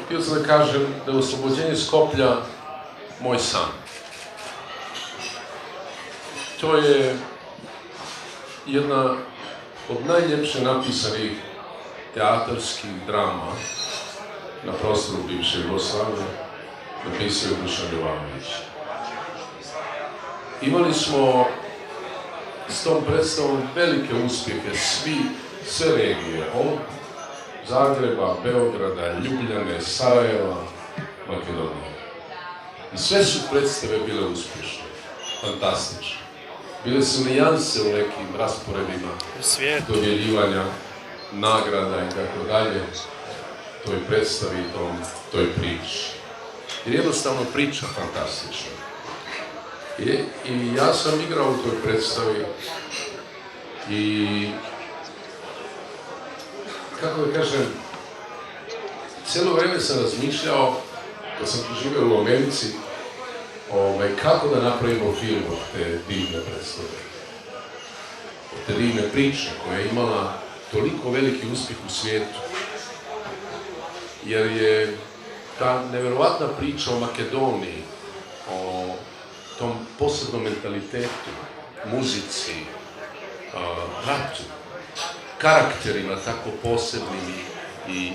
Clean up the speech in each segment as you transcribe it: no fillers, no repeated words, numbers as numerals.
Htio sam da kažem da je oslobođenje Skoplja moj san. To je jedna od najljepše napisanih teatarskih drama na prostoru bivše Jugoslavije, napisao je Dušan Jovanović. Imali smo s tom predstavom velike uspjehe, sve regije, od Zagreba, Beograda, Ljubljane, Sarajeva, Makedonije. I sve su predstave bile uspješne, fantastične. Bile su nijanse u nekim rasporedima, dodjeljivanja, nagrada i tako dalje, toj predstavi, toj priči. Jer jednostavno priča fantastična. I ja sam igrao u toj predstavi i, kako da kažem, cijelo vreme sam razmišljao, kad sam živio u Americi, kako da napravimo film od te divne predstave, od te divne priče koja je imala toliko veliki uspjeh u svijetu. Jer je ta nevjerovatna priča o Makedoniji, o tom posebnom mentalitetu, muzici, ratu, karakterima tako posebnim i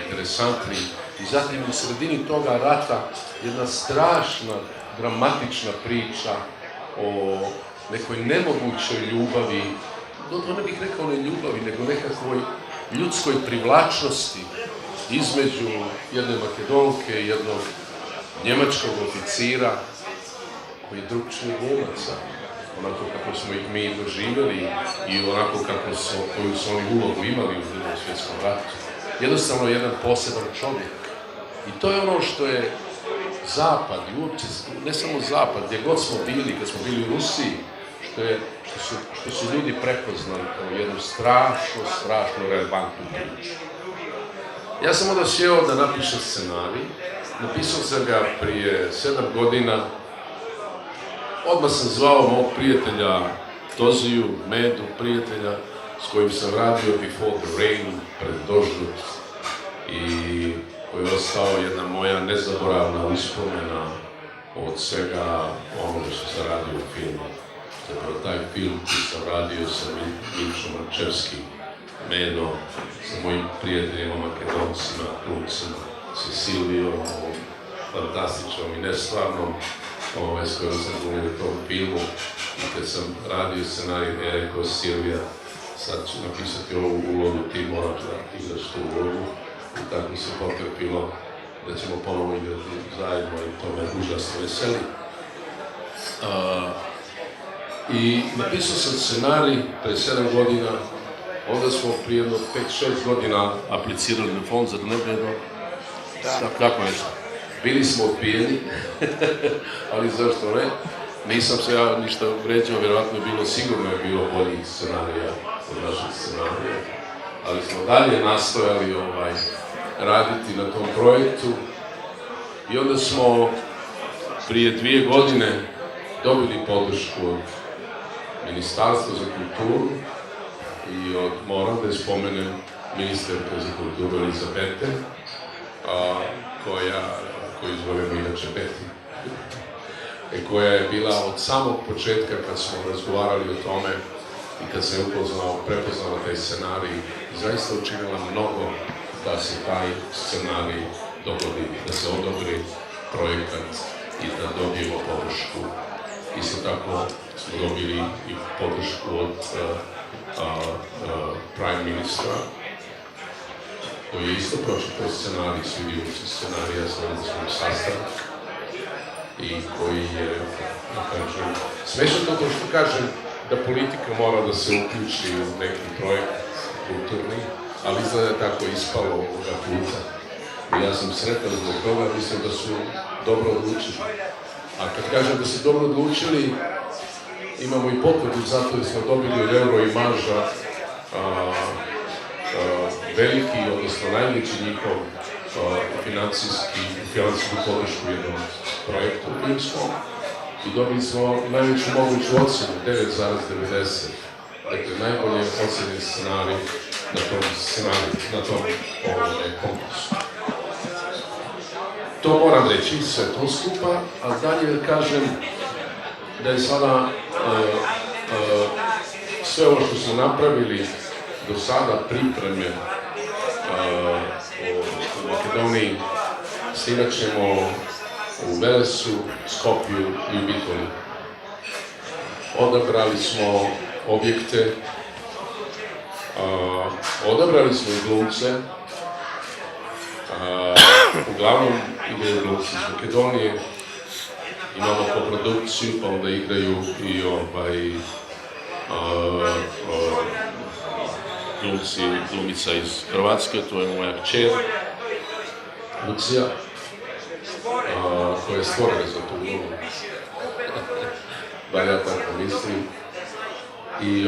interesantnim. I zatim u sredini toga rata jedna strašna, dramatična priča o nekoj nemogućoj ljubavi, to ne bih rekao ne ljubavi, nego nekakvoj ljudskoj privlačnosti između jedne Makedonke i jednog njemačkog oficira koji je drugčiji od Njemaca, onako kako smo ih mi doživjeli i onako koju su oni ulogu imali u Drugom svjetskom ratu. Jednostavno jedan poseban čovjek. I to je ono što je Zapad, i uopće, ne samo Zapad, gdje god smo bili, kad smo bili u Rusiji, što su ljudi prepoznali kao jednu strašno relevantnu priču. Ja sam onda sjeo da napišem scenarij, napisao sam ga prije 7 godina, odmah sam zvao mog prijatelja Toziju, Medu, prijatelja s kojim sam radio Before the Rain, pred Doždu, i koji je ostao jedna moja nezaboravna uspomena od svega onoga što sam radio u filmu. Zapravo taj film koji sam radio sa Milčom Marčevskim, Medom, sa mojim prijateljima Makedoncima, Krumcima, Cecilijom, fantastičnom i nestvarnom, s kojom sam glumio u tom filmu. I kad sam radio scenarij, ja rekao Silvija, sad ću napisati ovu ulogu, ti moraš da igraš tu ulogu. I tako se potrepilo da ćemo ponovo igrati zajedno i to me užasno veseli. I napisao sam scenarij pre 7 godina, onda smo prije jedno 5-6 godina aplicirali na fond za Dnevno. Tako nešto. Bili smo odbijeni, ali zašto ne? Nisam se ja ništa vređao, vjerovatno je bilo, sigurno je bilo boljih scenarija od naših scenarija. Ali smo dalje nastojali raditi na tom projektu i onda smo prije 2 godine dobili podršku od Ministarstva za kulturu i moram da je spomenem ministarka za kulturu Elizabete, koju zovemo inače Beti, koja je bila od samog početka kad smo razgovarali o tome i kad sam prepoznala taj scenarij, zaista učinila mnogo da se taj scenarij dogodi, da se odobri projekat i da dobijemo podršku. Isto tako smo dobili i podršku od Prime Ministra, koji je isto pročitao scenarij, svidio se scenarija sa odnosnom sastanak i koji je, da kažem, smešno to što kažem, da politika mora da se uključi u neki projekt kulturni, ali izgleda je tako ispalo ovoga puta. I ja sam sretan zbog toga, mislim da su dobro odlučili. A kad kažem da su dobro odlučili, imamo i potvrdu zato jer smo dobili od Euroimaža veliki, odnosno najveći njihov financijsku podršku jednom projektu filmskom i dobili smo najveću moguću ocjenu, 9,90. Dakle, najbolje ocjenjen scenarij na tom konkursu. to moram reći, sve to skupa, a dalje kažem da je sada sve ovo što su napravili do sada pripreme u Makedoniji, snimat ćemo u Velesu, Skopju i u Bitoli. Odabrali smo objekte, odabrali smo i glumce, uglavnom igraju glumci iz Makedonije, imamo koprodukciju, pa onda igraju i glumica iz Hrvatske, to je moja kćer, Lucija, koja je stvorena za tu ulogu. Bar ja tako mislim. I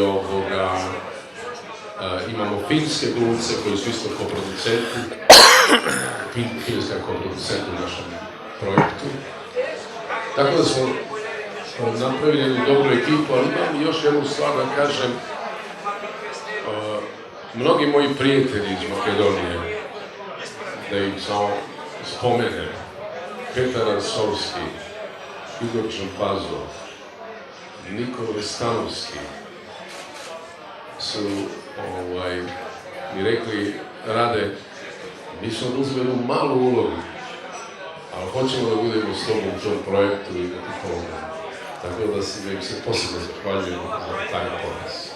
imamo finske glumce koji su isto koproducenti, finska koproducent u našem projektu. Tako da smo napravili jednu dobru ekipu, ali imam još jednu stvar da kažem. Mnogi moji prijatelji iz Makedonije, da ih samo spomenem, Petar Arsovski, Igor Čampazov, Nikola Stanovski, su mi rekli, Rade, mi smo uzeli jednu malu ulogu, ali hoćemo da budemo s tobom u tom projektu i da ti pomognemo. Tako da im se posebno zahvaljujem za taj ponos.